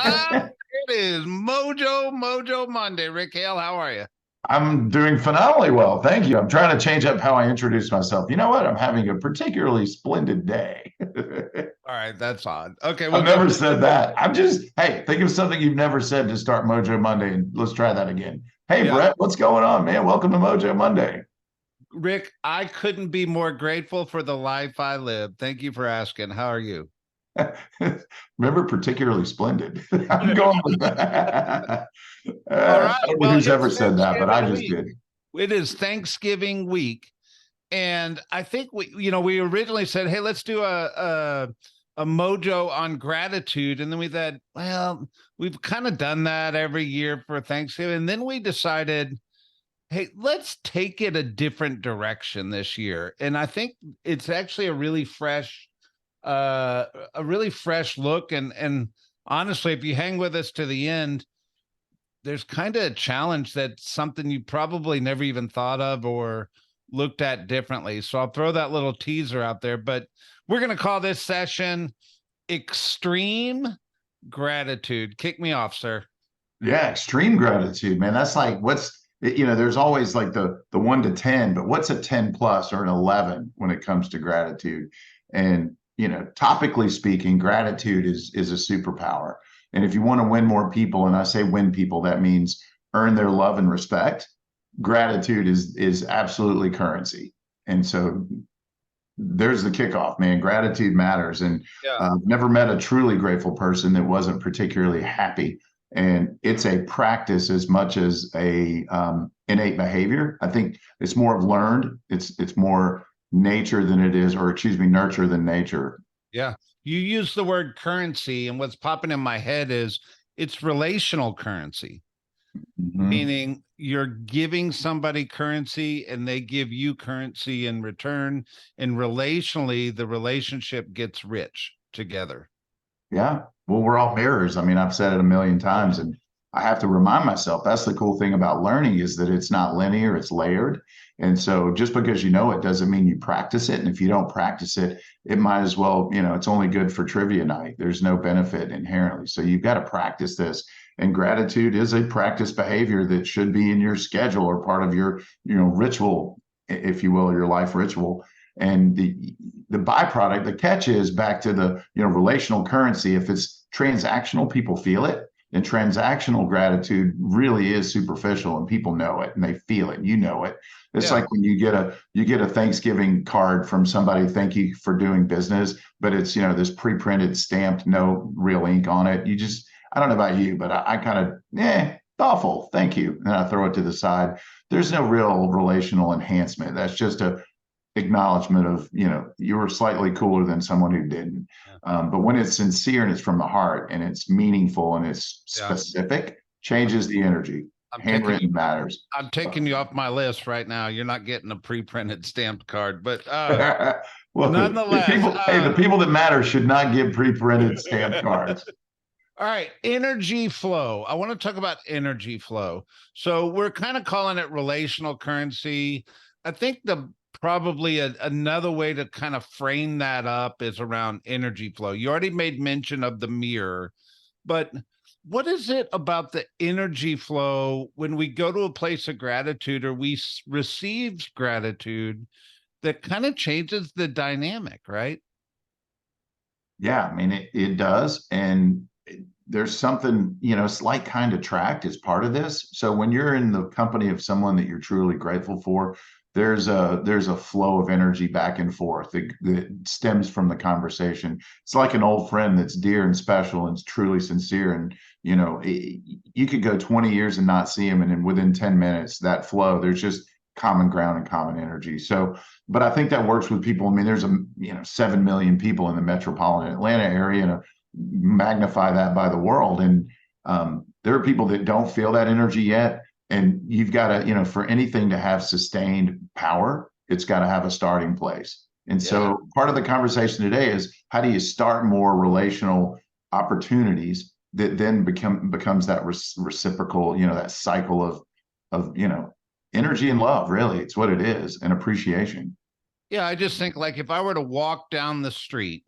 It is Mojo Monday. Rick Hale, how are you? I'm doing phenomenally well. Thank you. I'm trying to change up how I introduce myself. You know what? I'm having a particularly splendid day. All right, that's odd. Okay, I've we'll go. never said that. Hey, think of something you've never said to start Mojo Monday, and let's try that again. Hey, Yeah, Brett, what's going on, man? Welcome to Mojo Monday. Rick, I couldn't be more grateful for the life I live. Thank you for asking. How are you? Remember, particularly splendid. I'm going with that. All I right. don't know Well, who's ever it's said that, but I Thanksgiving just week. did. It is Thanksgiving week. And I think we originally said, hey, let's do a mojo on gratitude. And then we said, well, we've kind of done that every year for Thanksgiving. And then we decided, hey, let's take it a different direction this year. And I think it's actually a really fresh look. And honestly, if you hang with us to the end, there's kind of a challenge that's something you probably never even thought of or looked at differently. So I'll throw that little teaser out there, but we're going to call this session Extreme Gratitude. Kick me off, sir. Yeah, extreme gratitude, man. That's like there's always like the 1 to 10, but what's a 10 plus or an 11 when it comes to gratitude? And topically speaking, gratitude is a superpower. And if you want to win more people, and I say win people, that means earn their love and respect. Gratitude is absolutely currency. And so there's the kickoff, man. Gratitude matters. And Yeah. never met a truly grateful person that wasn't particularly happy. And it's a practice as much as a innate behavior. I think it's more of learned. It's more nature than it is, or excuse me, nurture than nature. Yeah. You use the word currency, and what's popping in my head is it's relational currency, Mhm. meaning you're giving somebody currency and they give you currency in return. And relationally, the relationship gets rich together. Yeah. Well, we're all mirrors. I mean, I've said it a million times, and I have to remind myself that's the cool thing about learning is that it's not linear, it's layered. And so just because you know it doesn't mean you practice it. And if you don't practice it, it might as well, it's only good for trivia night. There's no benefit inherently. So you've got to practice this. And gratitude is a practice behavior that should be in your schedule or part of your, ritual, if you will, your life ritual. And the byproduct, the catch is back to the relational currency. If it's transactional, people feel it, and transactional gratitude really is superficial, and people know it and they feel it. You know it. It's Yeah. like when you get a Thanksgiving card from somebody, thank you for doing business, but it's this pre-printed, stamped, no real ink on it. I don't know about you, but I kind of thoughtful, thank you, and I throw it to the side. There's no real relational enhancement. That's just a acknowledgement of you were slightly cooler than someone who didn't. Yeah. But when it's sincere and it's from the heart and it's meaningful and it's Yeah. specific, I'm, changes the energy. I'm taking you Handwritten matters. I'm taking you off my list right now. You're not getting a pre-printed stamped card, but Well, nonetheless, the people that matter should not give pre-printed stamped cards. all right, energy flow. I want to talk about energy flow. So we're kind of calling it relational currency. I think the probably another way to kind of frame that up is around energy flow. You already made mention of the mirror, but what is it about the energy flow when we go to a place of gratitude or we receive gratitude that kind of changes the dynamic, right? Yeah, I mean it does, and there's something it's like kind of tracked as part of this. So when you're in the company of someone that you're truly grateful for, there's a flow of energy back and forth that stems from the conversation. It's like an old friend that's dear and special and truly sincere, and you could go 20 years and not see him, and then within 10 minutes that flow, there's just common ground and common energy. So but I think that works with people. I mean, there's 7 million people in the metropolitan Atlanta area, and magnify that by the world. And there are people that don't feel that energy yet. And you've got to, for anything to have sustained power, it's got to have a starting place. And Yeah. so part of the conversation today is how do you start more relational opportunities that then becomes that reciprocal, that cycle of energy and love. Really, it's what it is, and appreciation. Yeah, I just think like if I were to walk down the street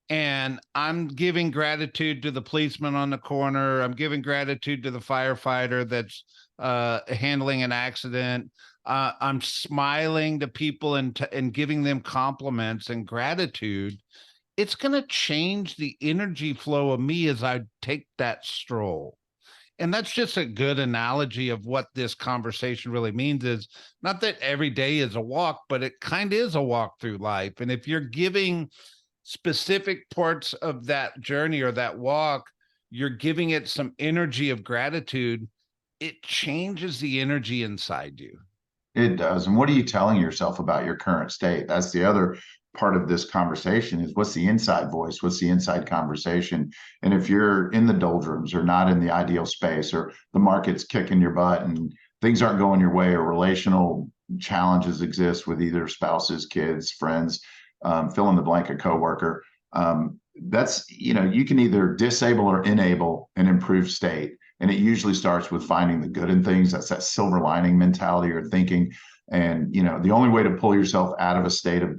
and I'm giving gratitude to the policeman on the corner. I'm giving gratitude to the firefighter that's handling an accident. I'm smiling to people and giving them compliments and gratitude. It's going to change the energy flow of me as I take that stroll. And that's just a good analogy of what this conversation really means is not that every day is a walk, but it kind of is a walk through life. And if you're giving specific parts of that journey or that walk, you're giving it some energy of gratitude, it changes the energy inside you. It does. And what are you telling yourself about your current state? That's the other part of this conversation is what's the inside voice? What's the inside conversation? And if you're in the doldrums or not in the ideal space or the market's kicking your butt and things aren't going your way or relational challenges exist with either spouses, kids, friends, fill in the blank, a coworker, that's, you can either disable or enable an improved state. And it usually starts with finding the good in things. That's that silver lining mentality or thinking. And, the only way to pull yourself out of a state of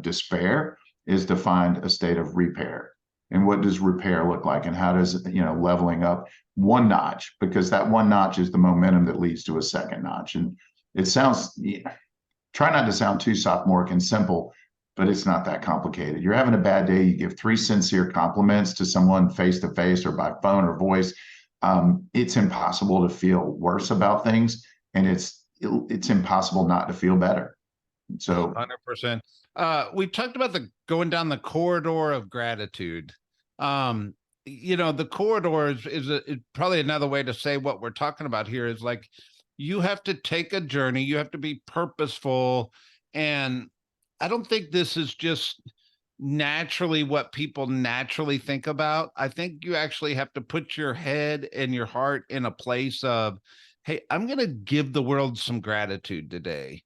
despair is to find a state of repair. And what does repair look like? And how does, leveling up one notch, because that one notch is the momentum that leads to a second notch. And it sounds, try not to sound too sophomoric and simple, but it's not that complicated. You're having a bad day, you give 3 sincere compliments to someone face to face or by phone or voice. It's impossible to feel worse about things, and it's impossible not to feel better. So 100%. We talked about the going down the corridor of gratitude. The corridor is probably another way to say what we're talking about here is like you have to take a journey, you have to be purposeful. And I don't think this is just naturally what people naturally think about. I think you actually have to put your head and your heart in a place of, hey, I'm going to give the world some gratitude today.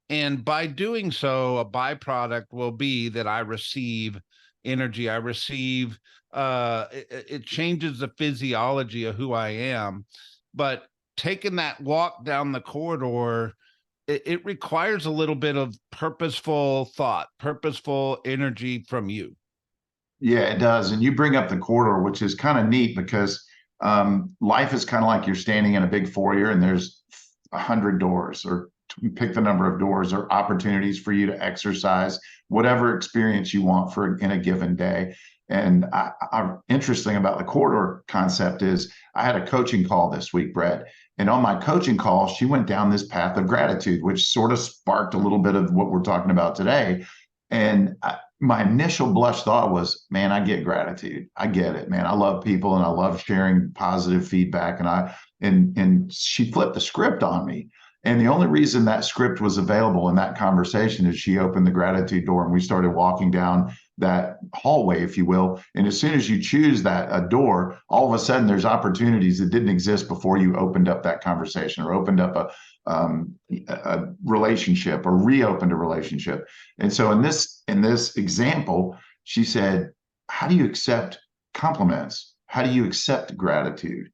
And by doing so, a byproduct will be that I receive energy. I receive, it changes the physiology of who I am. But taking that walk down the corridor, it requires a little bit of purposeful thought, purposeful energy from you. yeah, it does. And you bring up the corridor, which is kind of neat because life is kind of like you're standing in a big foyer and there's 100 doors or pick the number of doors or opportunities for you to exercise whatever experience you want for in a given day. And interesting about the corridor concept is I had a coaching call this week, Brett. And on my coaching call, she went down this path of gratitude, which sort of sparked a little bit of what we're talking about today. And my initial blush thought was, man, I get gratitude. I get it, man. I love people and I love sharing positive feedback. And she flipped the script on me. And the only reason that script was available in that conversation is she opened the gratitude door and we started walking down that hallway, if you will. And as soon as you choose that a door, all of a sudden there's opportunities that didn't exist before you opened up that conversation or opened up a relationship or reopened a relationship. And so in this example, she said, how do you accept compliments? How do you accept gratitude?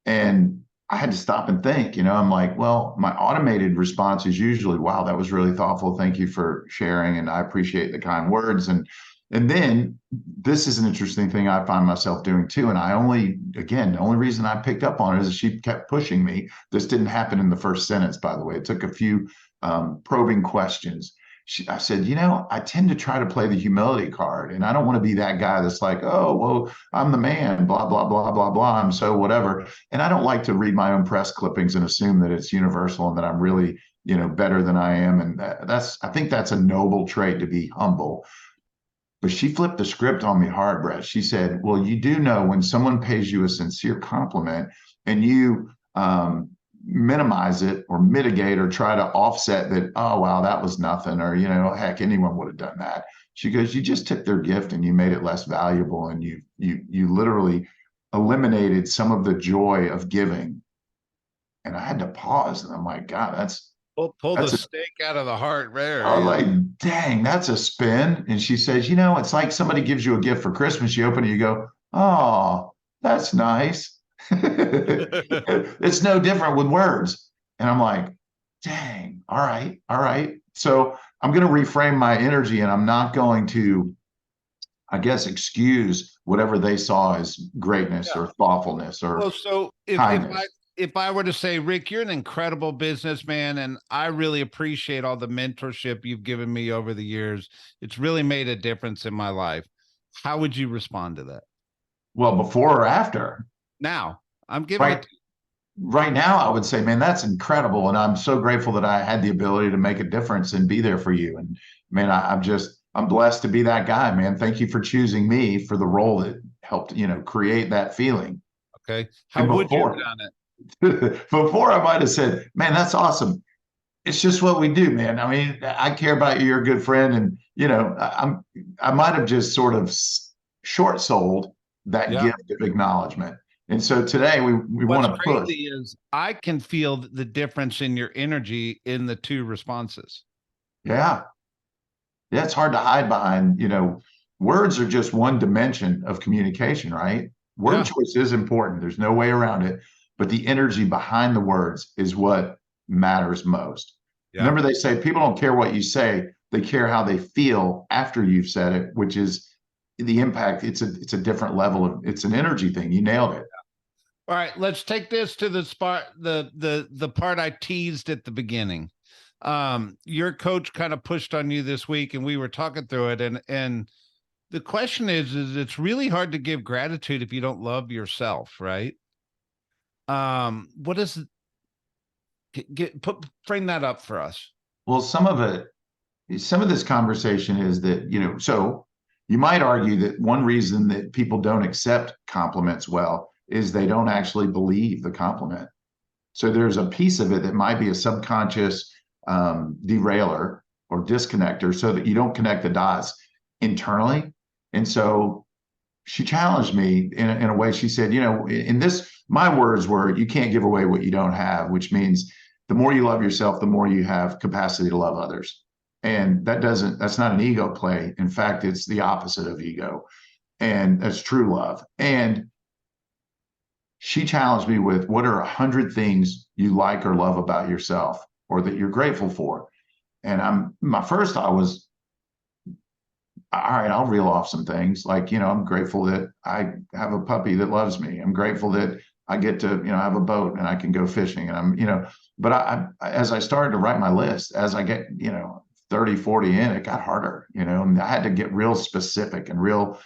And I had to stop and think, I'm like, well, my automated response is usually, wow, that was really thoughtful. Thank you for sharing. And I appreciate the kind words. And then this is an interesting thing I find myself doing too. And the only reason I picked up on it is she kept pushing me. This didn't happen in the first sentence, by the way. It took a few probing questions. I said, I tend to try to play the humility card, and I don't want to be that guy that's like, oh, well, I'm the man, blah, blah, blah, blah, blah. I'm so whatever. And I don't like to read my own press clippings and assume that it's universal and that I'm really, better than I am. And I think that's a noble trait, to be humble. But she flipped the script on me hard, Brett. She said, well, you do know when someone pays you a sincere compliment and you minimize it or mitigate or try to offset that, oh, wow, that was nothing, or, heck, anyone would have done that. She goes, you just took their gift and you made it less valuable. And you literally eliminated some of the joy of giving. And I had to pause. And I'm like, God, Pull the that's steak out of the heart there. I was like, dang, that's a spin. And she says, it's like somebody gives you a gift for Christmas. You open it, you go, oh, that's nice. It's no different with words. And I'm like, dang, all right. So I'm going to reframe my energy and I'm not going to I guess, excuse whatever they saw as greatness or thoughtfulness Well, or so kindness. if I were to say, Rick, you're an incredible businessman, and I really appreciate all the mentorship you've given me over the years. It's really made a difference in my life. How would you respond to that? Well, before or after, Now, I'm giving it right? to Right now, I would say, man, that's incredible. And I'm so grateful that I had the ability to make a difference and be there for you. And man, I'm blessed to be that guy, man. Thank you for choosing me for the role that helped, create that feeling. you. Okay. How And would you before, have done it? before I might have said, man, that's awesome. It's just what we do, man. I mean, I care about you. You're a good friend. And, I might have just sort of short sold that Yeah. gift of acknowledgement. And so today we want What's to push. crazy is I can feel the difference in your energy in the two responses. Yeah. Yeah, it's hard to hide behind, words are just one dimension of communication, right? Word Yeah. choice is important. There's no way around it. But the energy behind the words is what matters most. Yeah. Remember, they say people don't care what you say, they care how they feel after you've said it, which is the impact. It's a different level of it's an energy thing. You nailed it. All right, let's take this to the spot the part I teased at the beginning. Your coach kind of pushed on you this week and we were talking through it, and the question is it's really hard to give gratitude if you don't love yourself, right? What is get put frame that up for us. Well, some of this conversation is that, so you might argue that one reason that people don't accept compliments well is they don't actually believe the compliment. So there's a piece of it that might be a subconscious derailer or disconnector so that you don't connect the dots internally. And so she challenged me in a way. She said, in this, my words were, you can't give away what you don't have, which means the more you love yourself, the more you have capacity to love others. And that's not an ego play. In fact, it's the opposite of ego. And that's true love. And she challenged me with, what are 100 things you like or love about yourself or that you're grateful for? And my first thought was, all right, I'll reel off some things. Like, I'm grateful that I have a puppy that loves me. I'm grateful that I get to, have a boat and I can go fishing. And but as I started to write my list, as I get, 30, 40 in, it got harder, and I had to get real specific and real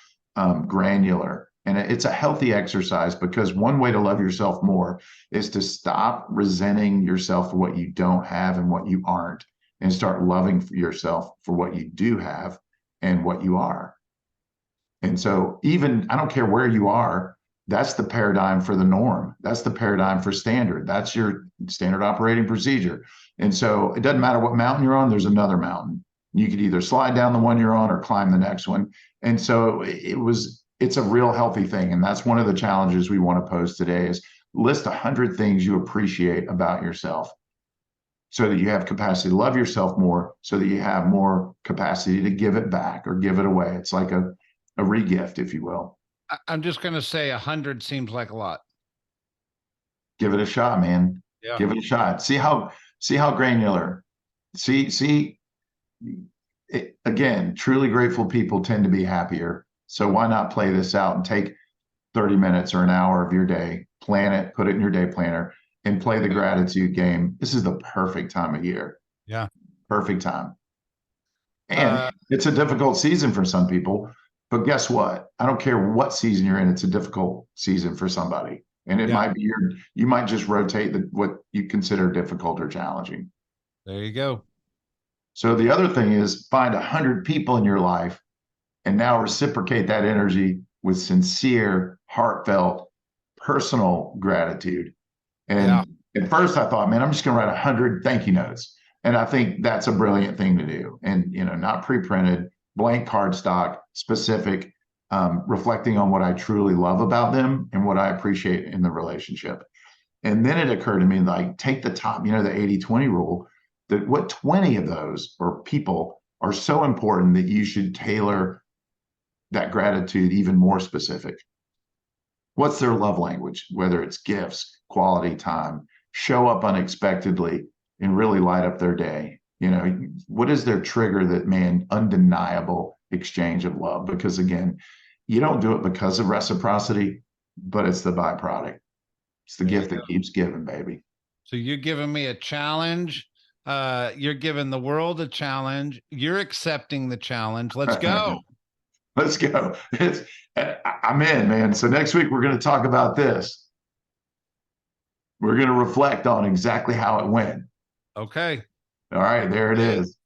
granular. And it's a healthy exercise, because one way to love yourself more is to stop resenting yourself for what you don't have and what you aren't, and start loving yourself for what you do have and what you are. And so, even I don't care where you are, that's the paradigm for the norm. That's the paradigm for standard. That's your standard operating procedure. And so, it doesn't matter what mountain you're on, there's another mountain. You could either slide down the one you're on or climb the next one. And so, it's a real healthy thing. And that's one of the challenges we want to pose today is list 100 things you appreciate about yourself, so that you have capacity to love yourself more, so that you have more capacity to give it back or give it away. It's like a regift, if you will. I'm just gonna say 100 seems like a lot. Give it a shot, man. Yeah. Give it a shot. See how granular. See again, truly grateful people tend to be happier. So why not play this out and take 30 minutes or an hour of your day, plan it, put it in your day planner, and play the gratitude game. This is the perfect time of year. Yeah. Perfect time. And Uh it's a difficult season for some people, but guess what? I don't care what season you're in, it's a difficult season for somebody. And it yeah, might be you might just rotate what you consider difficult or challenging. there you go. So the other thing is find 100 people in your life and now reciprocate that energy with sincere, heartfelt, personal gratitude. Yeah. And at first I thought, man, I'm just going to write 100 thank you notes. And I think that's a brilliant thing to do. And, not pre-printed, blank cardstock, specific, reflecting on what I truly love about them and what I appreciate in the relationship. And then it occurred to me, like, take the top, the 80-20 rule, that what 20 of those or people are so important that you should tailor that gratitude even more specific. What's their love language, whether it's gifts, quality time, show up unexpectedly and really light up their day. What is their trigger that, man, undeniable exchange of love, because again, you don't do it because of reciprocity, but it's the byproduct. It's the There you gift go. that keeps giving, baby. So you're giving me a challenge. You're giving the world a challenge. You're accepting the challenge. Let's go. Let's go. I'm in, man. So next week we're going to talk about this. We're going to reflect on exactly how it went. Okay. All right, there it is.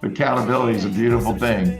Accountability is a beautiful thing.